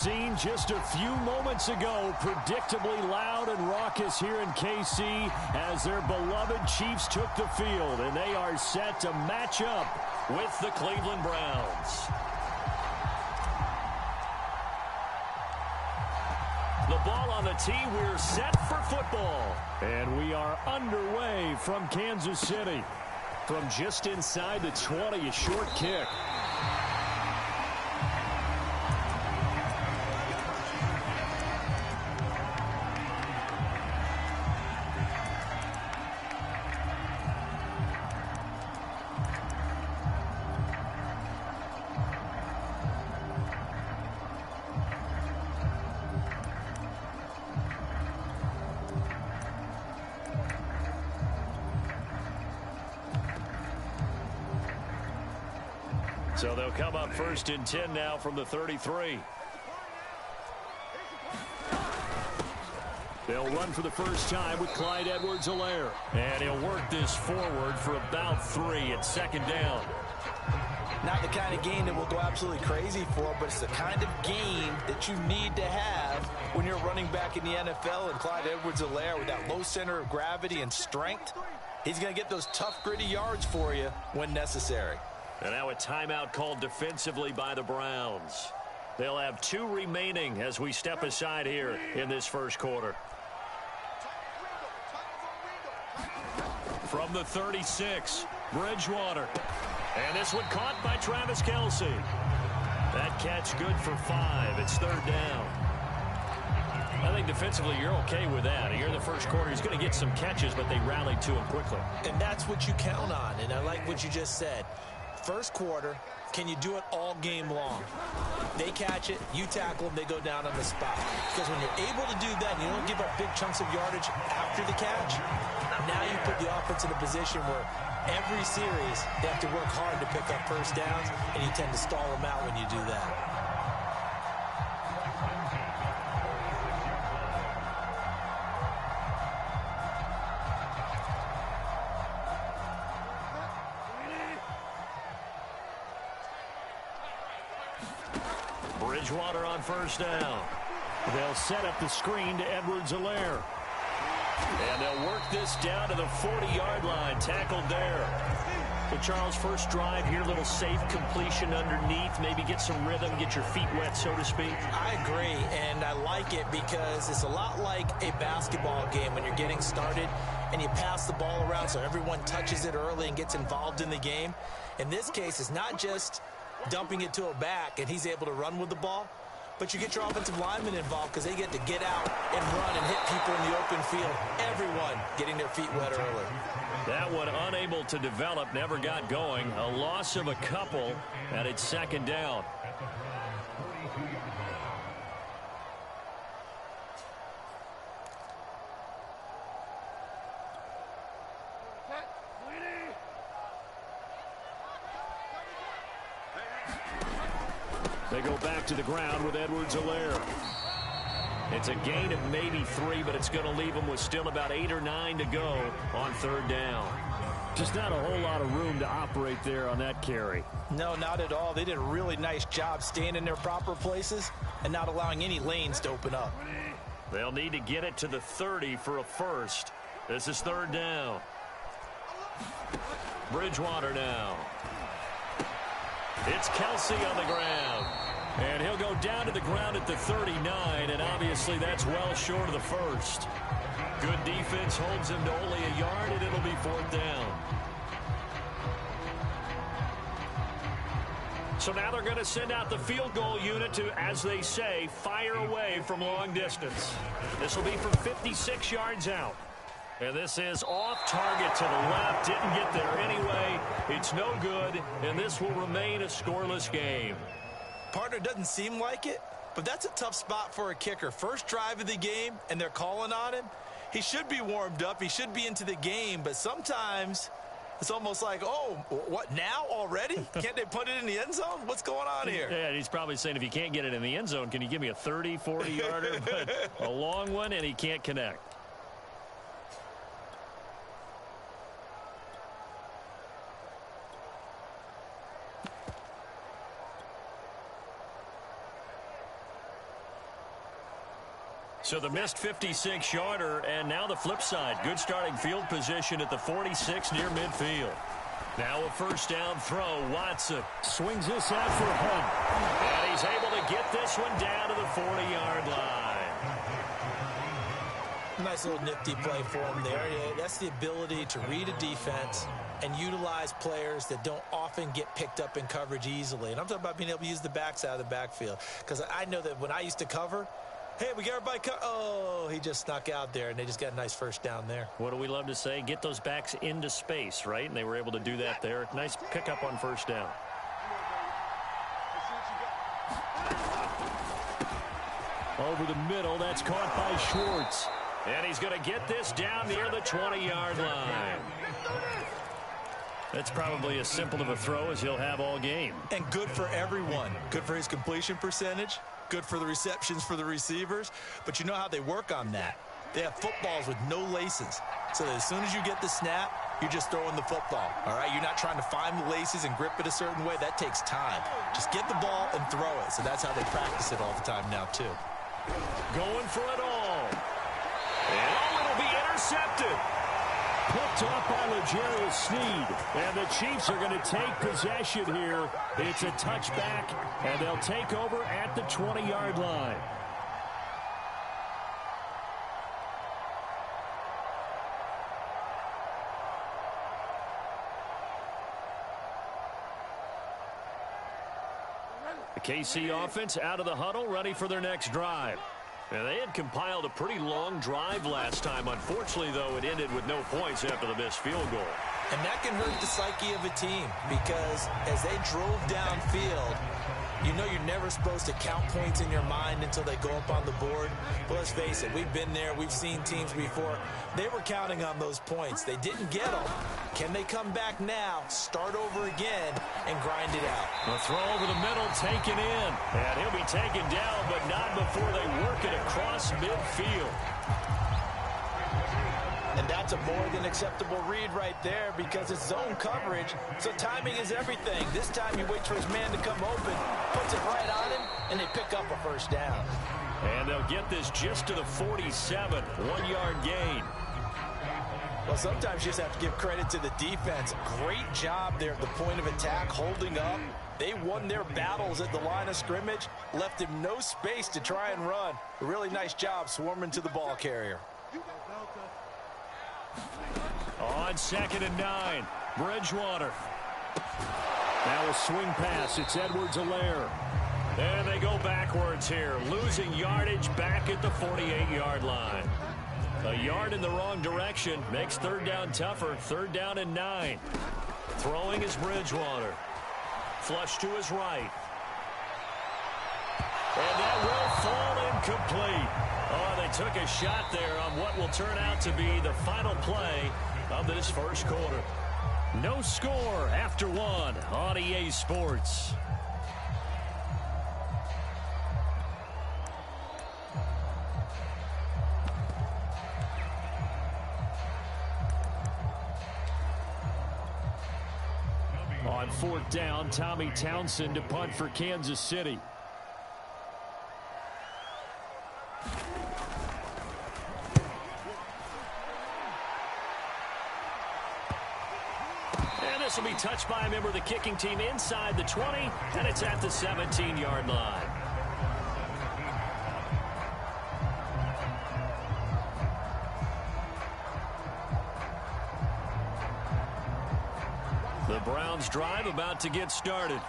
Seen just a few moments ago, predictably loud and raucous here in KC as their beloved Chiefs took the field, and they are set to match up with the Cleveland Browns. The ball on the tee, we're set for football. And we are underway from Kansas City. From just inside the 20, a short kick. So they'll come up 1st and 10 now from the 33. They'll run for the first time with Clyde Edwards-Helaire. And he'll work this forward for about 3 at 2nd down. Not the kind of game that we'll go absolutely crazy for, but it's the kind of game that you need to have when you're running back in the NFL. And Clyde Edwards-Helaire, with that low center of gravity and strength, he's going to get those tough, gritty yards for you when necessary. And now a timeout called defensively by the Browns. They'll have 2 remaining as we step aside here in this first quarter. From the 36, Bridgewater. And this one caught by Travis Kelce. That catch good for 5. It's 3rd down. I think defensively you're okay with that. Here in the first quarter, he's going to get some catches, but they rallied to him quickly. And that's what you count on, and I like what you just said. First quarter, can you do it all game long? They catch it, you tackle them, they go down on the spot. Because when you're able to do that and you don't give up big chunks of yardage after the catch, now you put the offense in a position where every series they have to work hard to pick up first downs, and you tend to stall them out when you do that. Bridgewater on 1st down. They'll set up the screen to Edwards-Helaire. And they'll work this down to the 40-yard line. Tackled there. So Charles, first drive here, little safe completion underneath. Maybe get some rhythm, get your feet wet, so to speak. I agree, and I like it because it's a lot like a basketball game when you're getting started and you pass the ball around so everyone touches it early and gets involved in the game. In this case, it's not just dumping it to a back and he's able to run with the ball, but you get your offensive linemen involved because they get to get out and run and hit people in the open field. Everyone getting their feet wet early. That one unable to develop, never got going. A loss of a couple, and it's 2nd down. They go back to the ground with Edwards-Helaire. It's a gain of maybe 3, but it's going to leave them with still about 8 or 9 to go on 3rd down. Just not a whole lot of room to operate there on that carry. No, not at all. They did a really nice job staying in their proper places and not allowing any lanes to open up. They'll need to get it to the 30 for a first. This is 3rd down. Bridgewater now. It's Kelce on the ground. And he'll go down to the ground at the 39, and obviously that's well short of the first. Good defense holds him to only a yard, and it'll be 4th down. So now they're going to send out the field goal unit to, as they say, fire away from long distance. This will be from 56 yards out. And this is off target to the left. Didn't get there anyway. It's no good, and this will remain a scoreless game. Partner, doesn't seem like it, but that's a tough spot for a kicker. First drive of the game, and they're calling on him. He should be warmed up. He should be into the game, but sometimes it's almost like, oh, what, now already? Can't they put it in the end zone? What's going on here? Yeah, he's probably saying, if you can't get it in the end zone, can you give me a 30, 40-yarder? But a long one, and he can't connect. So the missed 56-yarder, and now the flip side. Good starting field position at the 46 near midfield. Now a first down throw. Watson swings this out for Hunt. And he's able to get this one down to the 40-yard line. Nice little nifty play for him there. That's the ability to read a defense and utilize players that don't often get picked up in coverage easily. And I'm talking about being able to use the backs out of the backfield. Because I know that when I used to cover, hey, we got everybody oh, he just snuck out there, and they just got a nice first down there. What do we love to say? Get those backs into space, right? And they were able to do that there. Nice pickup on first down. Over the middle, that's caught by Schwartz. And he's going to get this down near the 20-yard line. That's probably as simple of a throw as he'll have all game. And good for everyone. Good for his completion percentage. Good for the receptions for the receivers. But you know how they work on that. They have footballs with no laces. So that as soon as you get the snap, you're just throwing the football. All right? You're not trying to find the laces and grip it a certain way. That takes time. Just get the ball and throw it. So that's how they practice it all the time now, too. Going for it all. And it'll be intercepted. Picked off by L'Jarius Sneed. And the Chiefs are going to take possession here. It's a touchback, and they'll take over at the 20-yard line. The KC offense out of the huddle, ready for their next drive. And they had compiled a pretty long drive last time. Unfortunately, though, it ended with no points after the missed field goal. And that can hurt the psyche of a team because as they drove downfield, you know you're never supposed to count points in your mind until they go up on the board. But let's face it, we've been there. We've seen teams before. They were counting on those points. They didn't get them. Can they come back now, start over again, and grind it out? The throw over the middle, taken in. And he'll be taken down, but not before they work it across midfield. And that's a more than acceptable read right there because it's zone coverage, so timing is everything. This time he waits for his man to come open, puts it right on him, and they pick up a first down. And they'll get this just to the 47, 1-yard gain. Well, sometimes you just have to give credit to the defense. Great job there at the point of attack, holding up. They won their battles at the line of scrimmage, left him no space to try and run. A really nice job swarming to the ball carrier. On 2nd and 9, Bridgewater. Now a swing pass. It's Edwards-Helaire. And they go backwards here, losing yardage back at the 48-yard line. A yard in the wrong direction makes third down tougher. 3rd down and 9. Throwing is Bridgewater. Flush to his right. And that will fall incomplete. Oh, they took a shot there on what will turn out to be the final play of this first quarter. No score after 1 on EA Sports. On 4th down, Tommy Townsend to punt for Kansas City. And this will be touched by a member of the kicking team inside the 20, and it's at the 17-yard line. The Browns drive about to get started.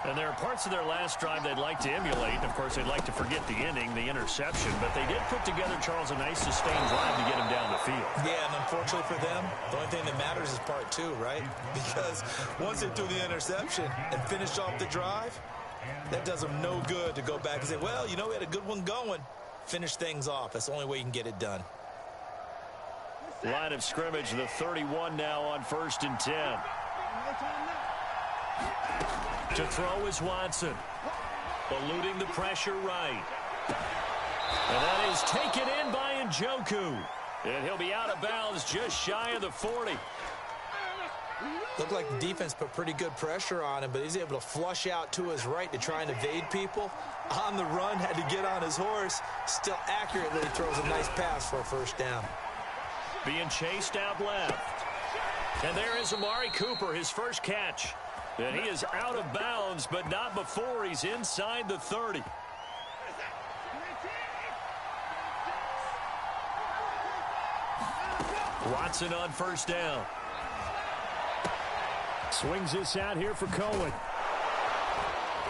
And there are parts of their last drive they'd like to emulate. Of course, they'd like to forget the ending, the interception. But they did put together, Charles, a nice sustained drive to get him down the field. Yeah, and unfortunately for them, the only thing that matters is part 2, right? Because once they threw the interception and finished off the drive, that does them no good to go back and say, well, you know, we had a good one going. Finish things off. That's the only way you can get it done. Line of scrimmage, the 31 now on 1st and 10. To throw is Watson. Eluding the pressure right. And that is taken in by Njoku. And he'll be out of bounds just shy of the 40. Looked like the defense put pretty good pressure on him, but he's able to flush out to his right to try and evade people. On the run, had to get on his horse. Still accurately throws a nice pass for a first down. Being chased out left. And there is Amari Cooper, his first catch. And he is out of bounds, but not before he's inside the 30. Watson on first down. Swings this out here for Cohen.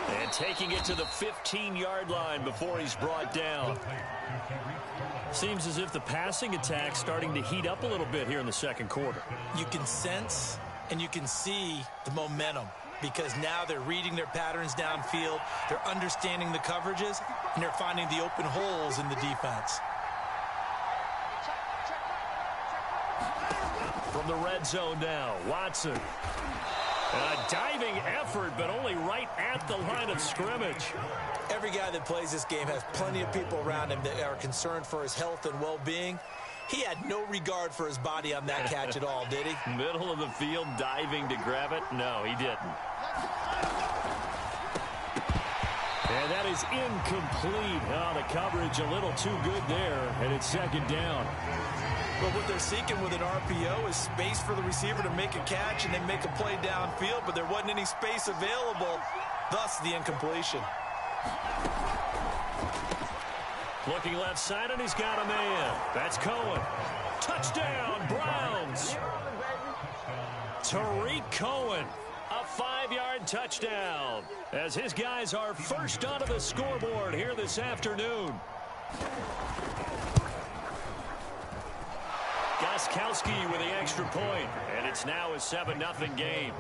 And taking it to the 15-yard line before he's brought down. Seems as if the passing attack's starting to heat up a little bit here in the second quarter. You can sense and you can see the momentum because now they're reading their patterns downfield, they're understanding the coverages, and they're finding the open holes in the defense. From the red zone now, Watson. A diving effort, but only right at the line of scrimmage. Every guy that plays this game has plenty of people around him that are concerned for his health and well-being. He had no regard for his body on that catch at all, did he? Middle of the field, diving to grab it? No, he didn't. And that is incomplete. Oh, the coverage a little too good there, and it's second down. But what they're seeking with an RPO is space for the receiver to make a catch and then make a play downfield, but there wasn't any space available, thus the incompletion. Looking left side, and he's got a man. That's Cohen. Touchdown, Browns. Tariq Cohen, a 5-yard touchdown, as his guys are first onto the scoreboard here this afternoon. Gostkowski with the extra point, and it's now a 7-0 game.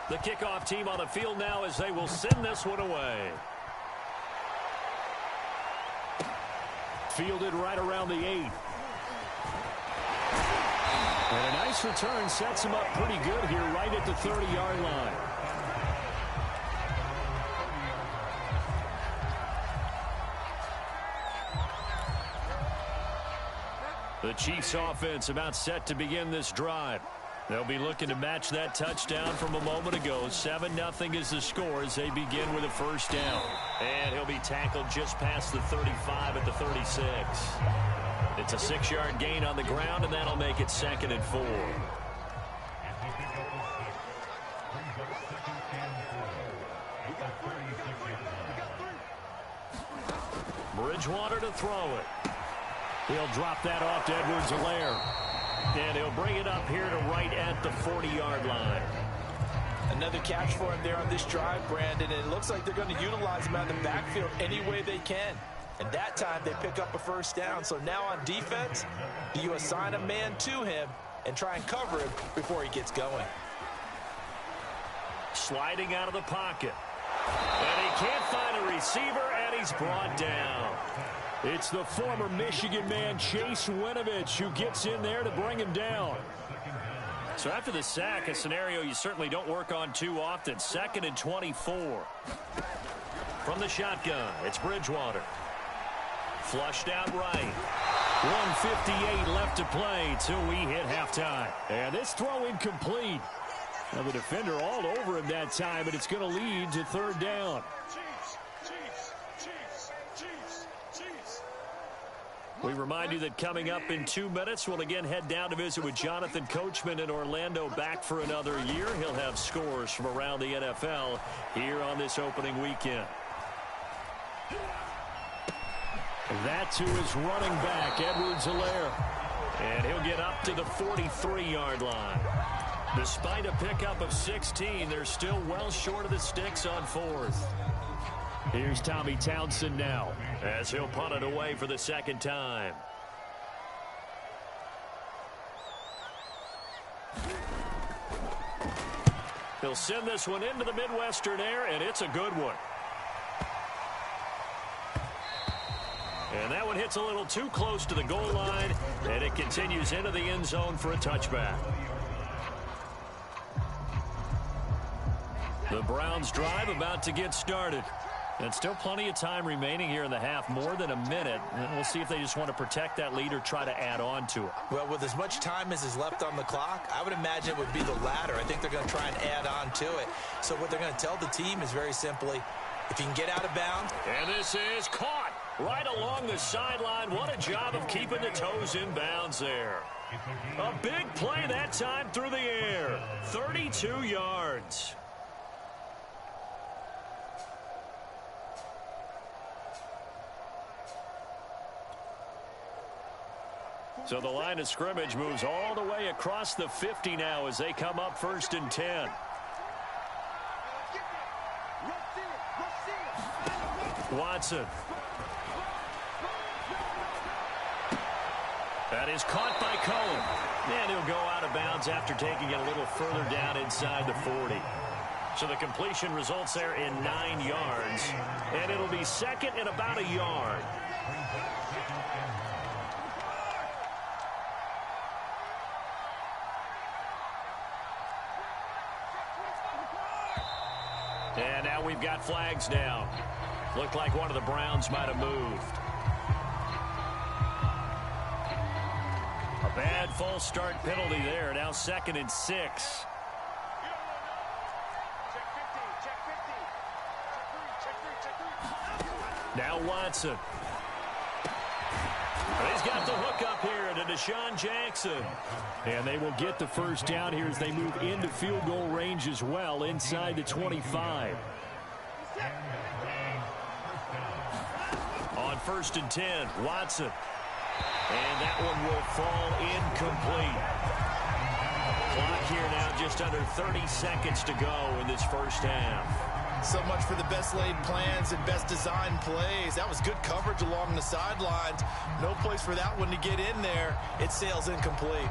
The kickoff team on the field now as they will send this one away. Fielded right around the 8. And a nice return sets him up pretty good here right at the 30-yard line. The Chiefs offense about set to begin this drive. They'll be looking to match that touchdown from a moment ago. 7-0 is the score as they begin with a first down. And he'll be tackled just past the 35 at the 36. It's a 6-yard gain on the ground, and that'll make it 2nd and 4. Bridgewater to throw it. He'll drop that off to Edwards-Helaire. And he'll bring it up here to right at the 40-yard line. Another catch for him there on this drive, Brandon, and it looks like they're going to utilize him out of the backfield any way they can. And that time they pick up a first down. So now on defense, do you assign a man to him and try and cover him before he gets going? Sliding out of the pocket. And he can't find a receiver, and he's brought down. It's the former Michigan man, Chase Winovich, who gets in there to bring him down. So after the sack, a scenario you certainly don't work on too often. 2nd and 24. From the shotgun, it's Bridgewater. Flushed out right. 1:58 left to play till we hit halftime. And this throw incomplete. Now the defender all over him that time, and it's going to lead to 3rd down. We remind you that coming up in 2 minutes, we'll again head down to visit with Jonathan Coachman in Orlando, back for another year. He'll have scores from around the NFL here on this opening weekend. That to his running back, Edwards-Helaire. And he'll get up to the 43-yard line. Despite a pickup of 16, they're still well short of the sticks on 4th. Here's Tommy Townsend now as he'll punt it away for the 2nd time. He'll send this one into the Midwestern air, and it's a good one. And that one hits a little too close to the goal line, and it continues into the end zone for a touchback. The Browns drive about to get started. And still plenty of time remaining here in the half, more than a minute. And we'll see if they just want to protect that lead or try to add on to it. Well, with as much time as is left on the clock, I would imagine it would be the latter. I think they're going to try and add on to it. So what they're going to tell the team is very simply, if you can get out of bounds. And this is caught right along the sideline. What a job of keeping the toes in bounds there. A big play that time through the air. 32 yards. So the line of scrimmage moves all the way across the 50 now as they come up 1st and 10. Watson. That is caught by Cohen. And he'll go out of bounds after taking it a little further down inside the 40. So the completion results there in 9 yards. And it'll be second and about a yard. And now we've got flags down. Looked like one of the Browns might have moved. A bad false start penalty there. Now 2nd and 6. Now Watson. He's got the hook up here to Deshaun Jackson. And they will get the first down here as they move into field goal range as well inside the 25. On 1st and 10, Watson. And that one will fall incomplete. Clock here now just under 30 seconds to go in this first half. So much for the best laid plans and best designed plays. That was good coverage along the sidelines. No place for that one to get in there. It sails incomplete.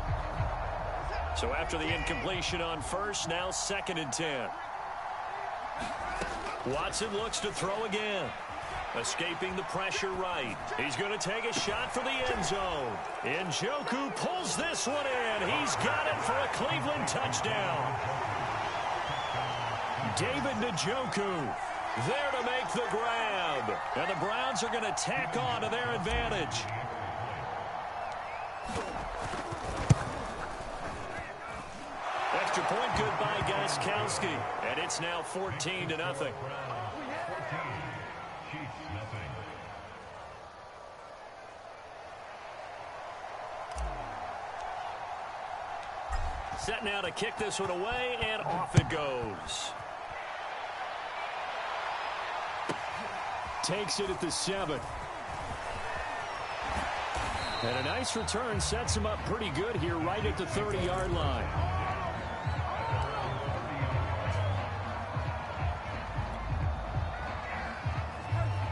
So after the incompletion on 1st, now 2nd and 10. Watson looks to throw again. Escaping the pressure right. He's going to take a shot for the end zone. Njoku pulls this one in. He's got it for a Cleveland touchdown. David Njoku there to make the grab. And the Browns are going to tack on to their advantage. Extra point good by Gostkowski. And it's now 14-0. Set now to kick this one away, and off it goes. Takes it at the 7. And a nice return sets him up pretty good here right at the 30-yard line.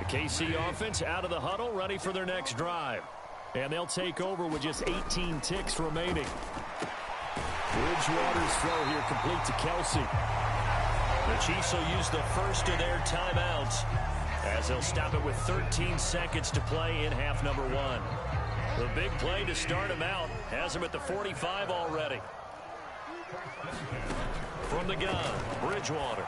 The KC offense out of the huddle, ready for their next drive. And they'll take over with just 18 ticks remaining. Bridgewater's throw here complete to Kelsey. The Chiefs will use the first of their timeouts as they'll stop it with 13 seconds to play in half number 1. The big play to start him out has him at the 45 already. From the gun, Bridgewater.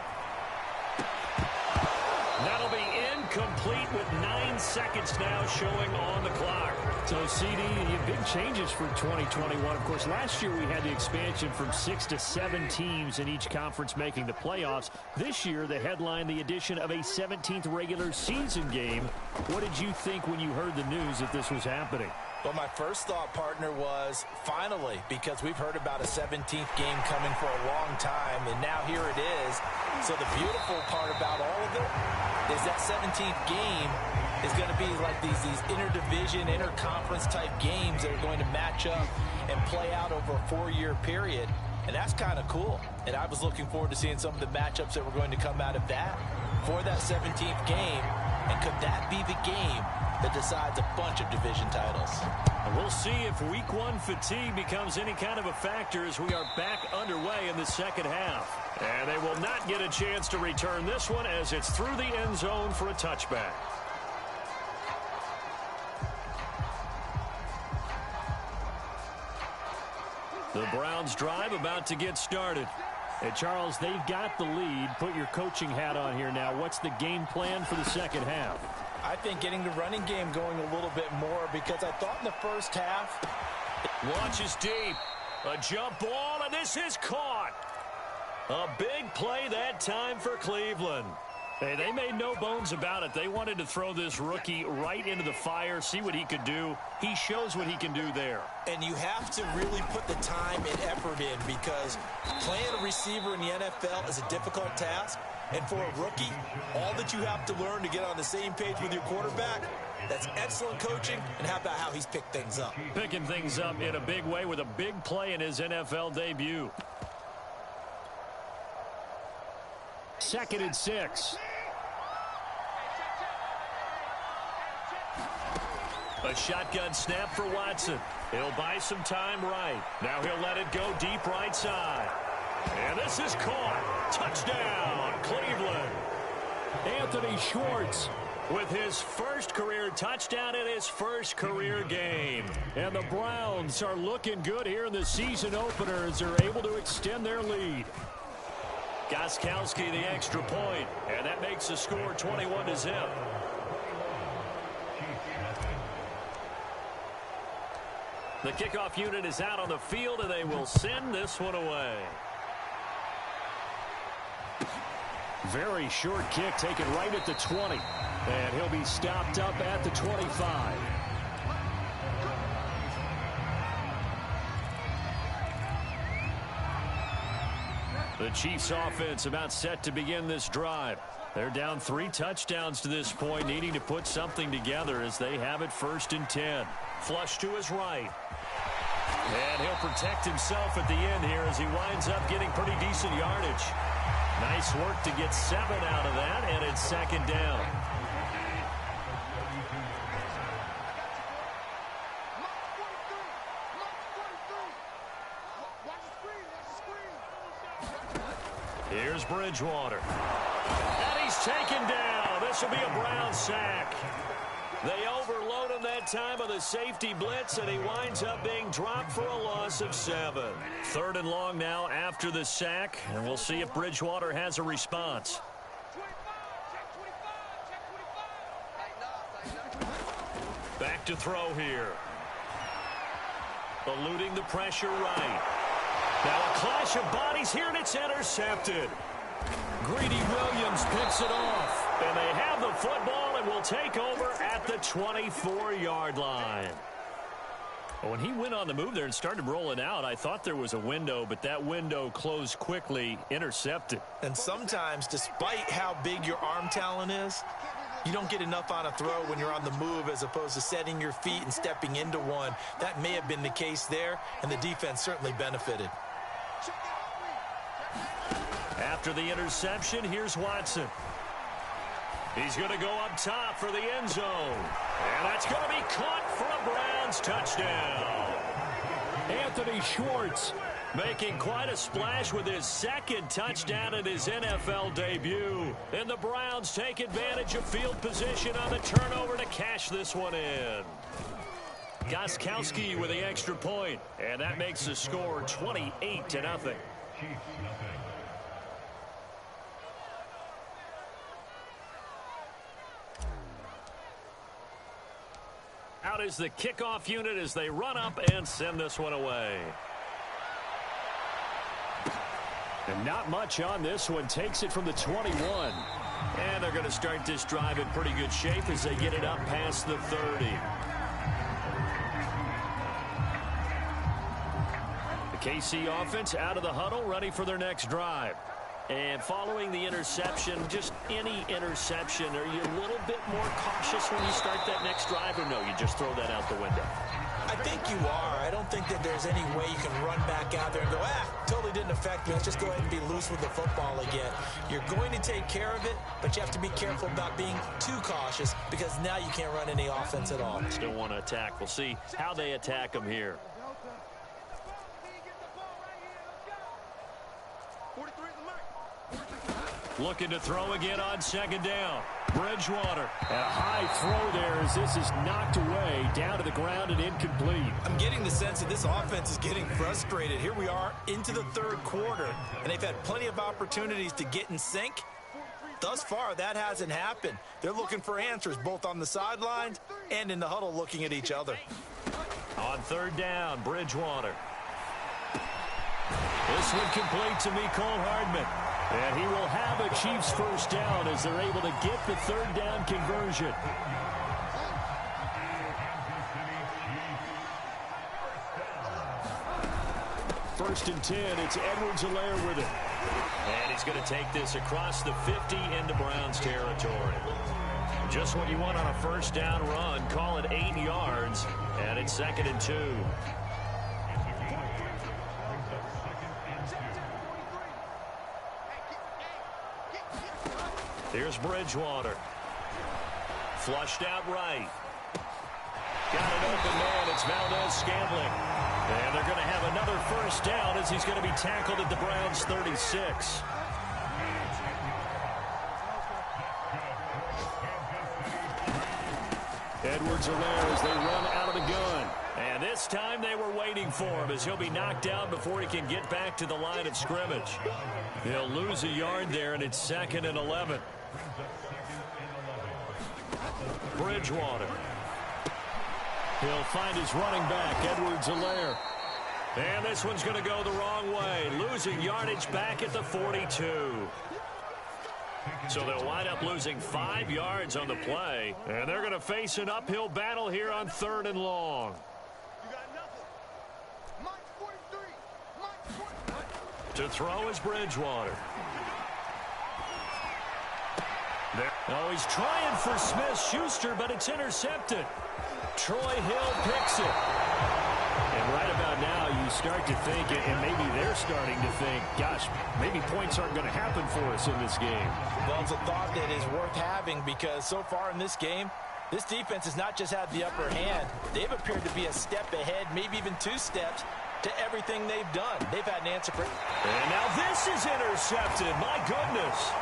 That'll be incomplete with 9 seconds now showing on the clock. So, CD, big changes for 2021. Of course, last year we had the expansion from 6 to 7 teams in each conference making the playoffs. This year, the headline, the addition of a 17th regular season game. What did you think when you heard the news that this was happening? Well, my first thought, partner, was finally, because we've heard about a 17th game coming for a long time, and now here it is. So the beautiful part about all of it is that 17th game is going to be like these interdivision, interconference type games that are going to match up and play out over a 4-year period. And that's kind of cool. And I was looking forward to seeing some of the matchups that were going to come out of that for that 17th game. And could that be the game that decides a bunch of division titles? And we'll see if week 1 fatigue becomes any kind of a factor as we are back underway in the second half. And they will not get a chance to return this one as it's through the end zone for a touchback. The Browns drive about to get started. Hey, Charles, they've got the lead. Put your coaching hat on here now. What's the game plan for the second half? I think getting the running game going a little bit more, because I thought in the first half. Launches deep. A jump ball, and this is caught. A big play that time for Cleveland. Hey, they made no bones about it. They wanted to throw this rookie right into the fire, see what he could do. He shows what he can do there. And you have to really put the time and effort in, because playing a receiver in the NFL is a difficult task. And for a rookie, all that you have to learn to get on the same page with your quarterback, that's excellent coaching. And how about how he's picked things up? Picking things up in a big way with a big play in his NFL debut. 2nd and 6. A shotgun snap for Watson. He'll buy some time right. Now he'll let it go deep right side. And this is caught. Touchdown, Cleveland. Anthony Schwartz with his first career touchdown in his first career game. And the Browns are looking good here in the season opener as they're able to extend their lead. Gostkowski the extra point, and that makes the score 21-0. The kickoff unit is out on the field, and they will send this one away. Very short kick taken right at the 20, and he'll be stopped up at the 25. The Chiefs offense about set to begin this drive. They're down 3 touchdowns to this point, needing to put something together as they have it 1st and 10. Flush to his right. And he'll protect himself at the end here as he winds up getting pretty decent yardage. Nice work to get 7 out of that, and it's 2nd down. Here's Bridgewater. And he's taken down. This will be a Brown sack. They overload him that time of the safety blitz, and he winds up being dropped for a loss of 7. 3rd and long now after the sack, and we'll see if Bridgewater has a response. Back to throw here. Eluding the pressure right. Now a clash of bodies here, and it's intercepted. Greedy Williams picks it off, and they have the football and will take over at the 24-yard line. When he went on the move there and started rolling out, I thought there was a window, but that window closed quickly, intercepted. And sometimes, despite how big your arm talent is, you don't get enough on a throw when you're on the move as opposed to setting your feet and stepping into one. That may have been the case there, and the defense certainly benefited. After the interception, here's Watson. He's going to go up top for the end zone. And that's going to be caught for a Browns touchdown. Anthony Schwartz making quite a splash with his 2nd touchdown in his NFL debut. And the Browns take advantage of field position on the turnover to cash this one in. Gostkowski with the extra point, and that makes the score 28-0. Out is the kickoff unit as they run up and send this one away. And not much on this one. Takes it from the 21. And they're going to start this drive in pretty good shape as they get it up past the 30. The KC offense out of the huddle, ready for their next drive. And following the interception, just any interception, are you a little bit more cautious when you start that next drive, or no, you just throw that out the window? I think you are. I don't think that there's any way you can run back out there and go, totally didn't affect me. Let's just go ahead and be loose with the football again. You're going to take care of it, but you have to be careful about being too cautious because now you can't run any offense at all. Still want to attack. We'll see how they attack them here. Looking to throw again on second down. Bridgewater. And a high throw there as this is knocked away, down to the ground and incomplete. I'm getting the sense that this offense is getting frustrated. Here we are into the third quarter, and they've had plenty of opportunities to get in sync. Thus far, that hasn't happened. They're looking for answers both on the sidelines and in the huddle looking at each other. On third down, Bridgewater. This one complete to Mecole Hardman. And he will have a Chiefs first down as they're able to get the third down conversion. First and 10, it's Edwards-Helaire with it. And he's going to take this across the 50 into Browns territory. Just what you want on a first down run. Call it 8 yards, and it's 2nd and 2. Here's Bridgewater. Flushed out right. Got an open man. It's Valdez-Scantling. And they're going to have another first down as he's going to be tackled at the Browns' 36. Edwards-Helaire as they run out of the gun. And this time they were waiting for him as he'll be knocked down before he can get back to the line of scrimmage. He'll lose a yard there, and it's 2nd and 11. Bridgewater. He'll find his running back, Edwards-Helaire. And this one's going to go the wrong way. Losing yardage back at the 42. So they'll wind up losing 5 yards on the play. And they're going to face an uphill battle here on 3rd and long. To throw is Bridgewater. Oh, he's trying for Smith-Schuster, but it's intercepted. Troy Hill picks it. And right about now, you start to think, and maybe they're starting to think, gosh, maybe points aren't going to happen for us in this game. Well, it's a thought that is worth having because so far in this game, this defense has not just had the upper hand. They've appeared to be a step ahead, maybe even 2 steps, to everything they've done. They've had an answer for it. And now this is intercepted. My goodness.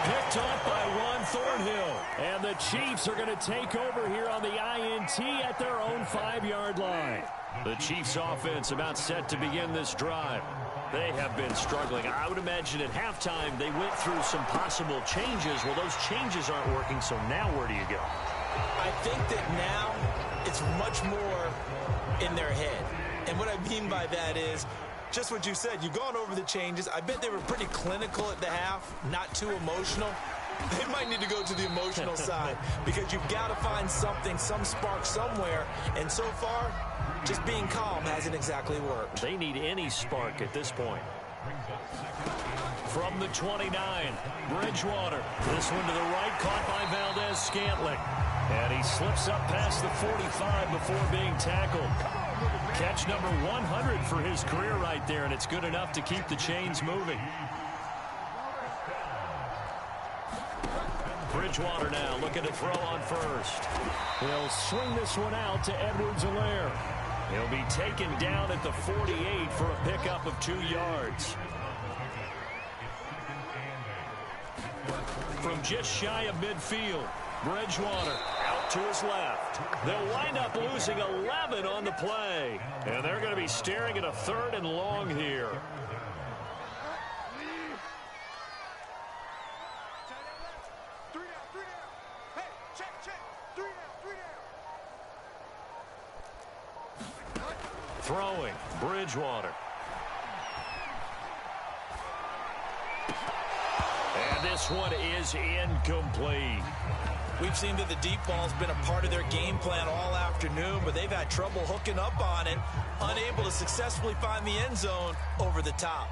Picked off by Juan Thornhill. And the Chiefs are going to take over here on the INT at their own 5-yard line. The Chiefs offense about set to begin this drive. They have been struggling. I would imagine at halftime they went through some possible changes. Well, those changes aren't working, so now where do you go? I think that now it's much more in their head. And what I mean by that is just what you said. You've gone over the changes. I bet they were pretty clinical at the half, not too emotional. They might need to go to the emotional side because you've got to find something, some spark somewhere. And so far, just being calm hasn't exactly worked. They need any spark at this point. From the 29, Bridgewater. This one to the right, caught by Valdez-Scantling. And he slips up past the 45 before being tackled. Catch number 100 for his career right there, and it's good enough to keep the chains moving. Bridgewater now looking to throw on first. He'll swing this one out to Edwards-Helaire. He'll be taken down at the 48 for a pickup of 2 yards. From just shy of midfield, Bridgewater out to his left. They'll wind up losing 11 on the play. And they're going to be staring at a 3rd and long here. Throwing, Bridgewater. And this one is incomplete. We've seen that the deep ball's been a part of their game plan all afternoon, but they've had trouble hooking up on it, unable to successfully find the end zone over the top.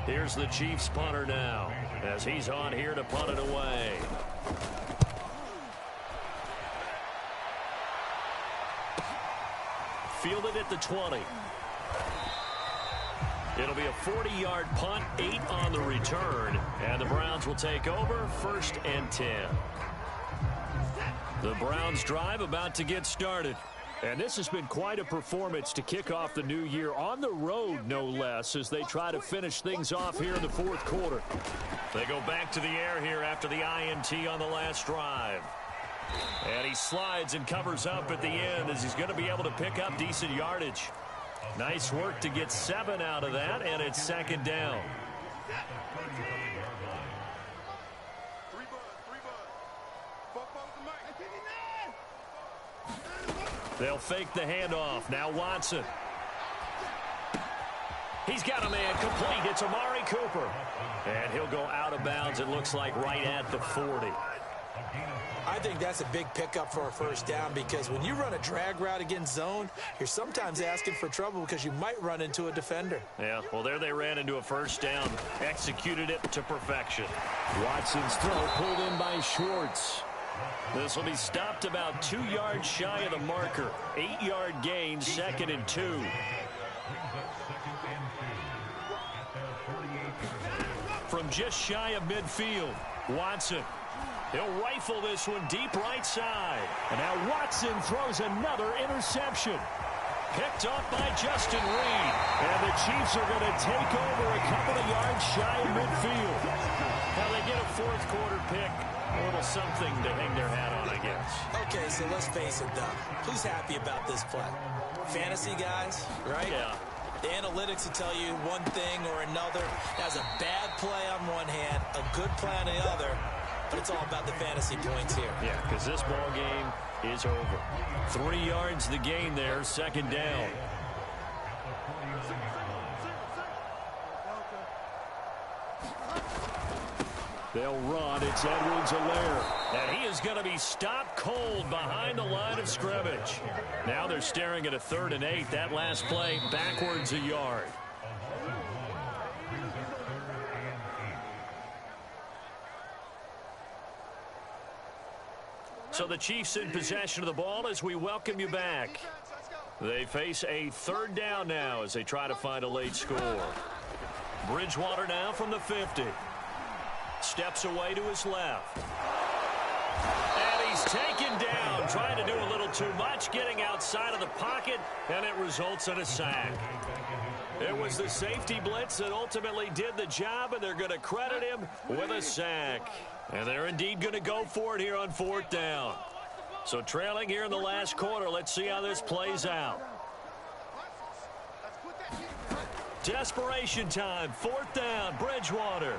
Here's the Chiefs punter now, as he's on here to punt it away. Fielded at the 20. It'll be a 40-yard punt, 8 on the return, and the Browns will take over 1st and 10. The Browns drive about to get started. And this has been quite a performance to kick off the new year on the road, no less, as they try to finish things off here in the fourth quarter. They go back to the air here after the INT on the last drive. And he slides and covers up at the end as he's going to be able to pick up decent yardage. Nice work to get 7 out of that, and it's second down. They'll fake the handoff. Now Watson. He's got a man complete. It's Amari Cooper. And he'll go out of bounds, it looks like, right at the 40. I think that's a big pickup for a first down because when you run a drag route against zone, you're sometimes asking for trouble because you might run into a defender. Yeah, well, there they ran into a first down. Executed it to perfection. Watson's throw pulled in by Schwartz. This will be stopped about 2 yards shy of the marker. 8-yard gain, 2nd and 2. From just shy of midfield, Watson. He'll rifle this one deep right side. And now Watson throws another interception. Picked off by Justin Reed. And the Chiefs are going to take over a couple of yards shy of midfield. Now they get a fourth quarter pick. A little something to hang their hat on, I guess. Okay, so let's face it, Doug. Who's happy about this play? Fantasy guys, right? Yeah. The analytics will tell you one thing or another. That's a bad play on one hand, a good play on the other. But it's all about the fantasy points here. Yeah, because this ball game is over. 3 yards the gain there, second down. They'll run. It's Edwards-Helaire. And he is going to be stopped cold behind the line of scrimmage. Now they're staring at a 3rd and 8. That last play backwards a yard. So the Chiefs in possession of the ball as we welcome you back. They face a 3rd down now as they try to find a late score. Bridgewater now from the 50. Steps away to his left. And he's taken down, trying to do a little too much, getting outside of the pocket, and it results in a sack. It was the safety blitz that ultimately did the job, and they're going to credit him with a sack. And they're indeed going to go for it here on 4th down. So trailing here in the last quarter, let's see how this plays out. Desperation time, 4th down, Bridgewater.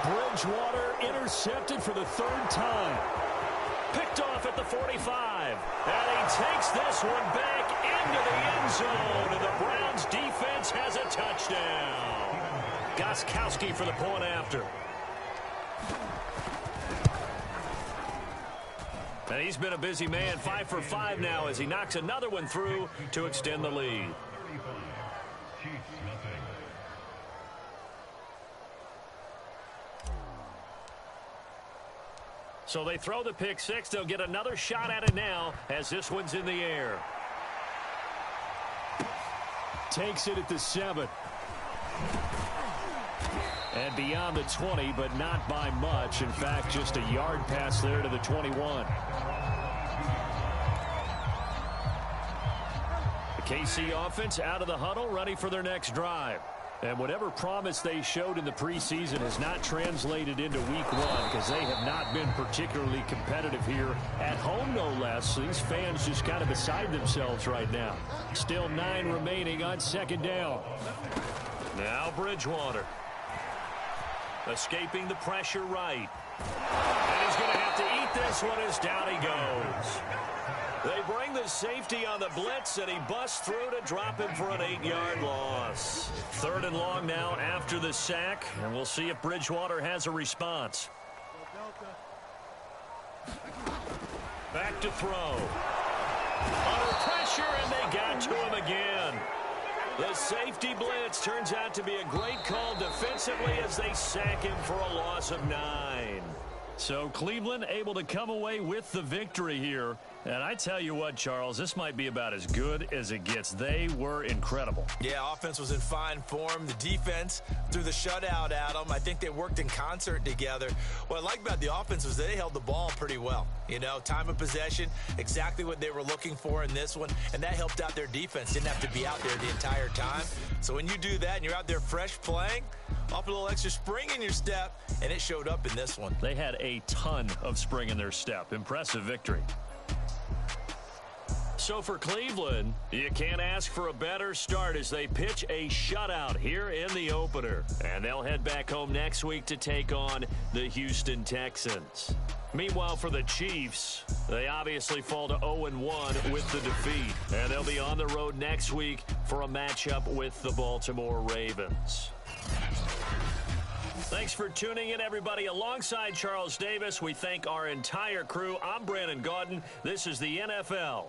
Bridgewater intercepted for the 3rd time. Picked off at the 45. And he takes this one back into the end zone. And the Browns defense has a touchdown. Gostkowski for the point after. And he's been a busy man, 5 for 5 now as he knocks another one through to extend the lead. So they throw the pick 6. They'll get another shot at it now as this one's in the air. Takes it at the 7. And beyond the 20, but not by much. In fact, just a yard pass there to the 21. The KC offense out of the huddle, ready for their next drive. And whatever promise they showed in the preseason has not translated into week 1 because they have not been particularly competitive here at home, no less. These fans just kind of beside themselves right now. Still 9 remaining on 2nd down. Now Bridgewater. Escaping the pressure right. And he's going to have to eat this one as down he goes. They bring the safety on the blitz, and he busts through to drop him for an 8-yard loss. 3rd and long now after the sack, and we'll see if Bridgewater has a response. Back to throw. Under pressure, and they got to him again. The safety blitz turns out to be a great call defensively as they sack him for a loss of 9. So Cleveland able to come away with the victory here. And I tell you what, Charles, this might be about as good as it gets. They were incredible. Yeah, offense was in fine form. The defense threw the shutout at them. I think they worked in concert together. What I like about the offense was they held the ball pretty well. You know, time of possession, exactly what they were looking for in this one, and that helped out their defense. Didn't have to be out there the entire time. So when you do that and you're out there fresh playing, off a little extra spring in your step, and it showed up in this one. They had a ton of spring in their step. Impressive victory. So for Cleveland, you can't ask for a better start as they pitch a shutout here in the opener. And they'll head back home next week to take on the Houston Texans. Meanwhile, for the Chiefs, they obviously fall to 0-1 with the defeat. And they'll be on the road next week for a matchup with the Baltimore Ravens. Thanks for tuning in, everybody. Alongside Charles Davis, we thank our entire crew. I'm Brandon Gaudin. This is the NFL.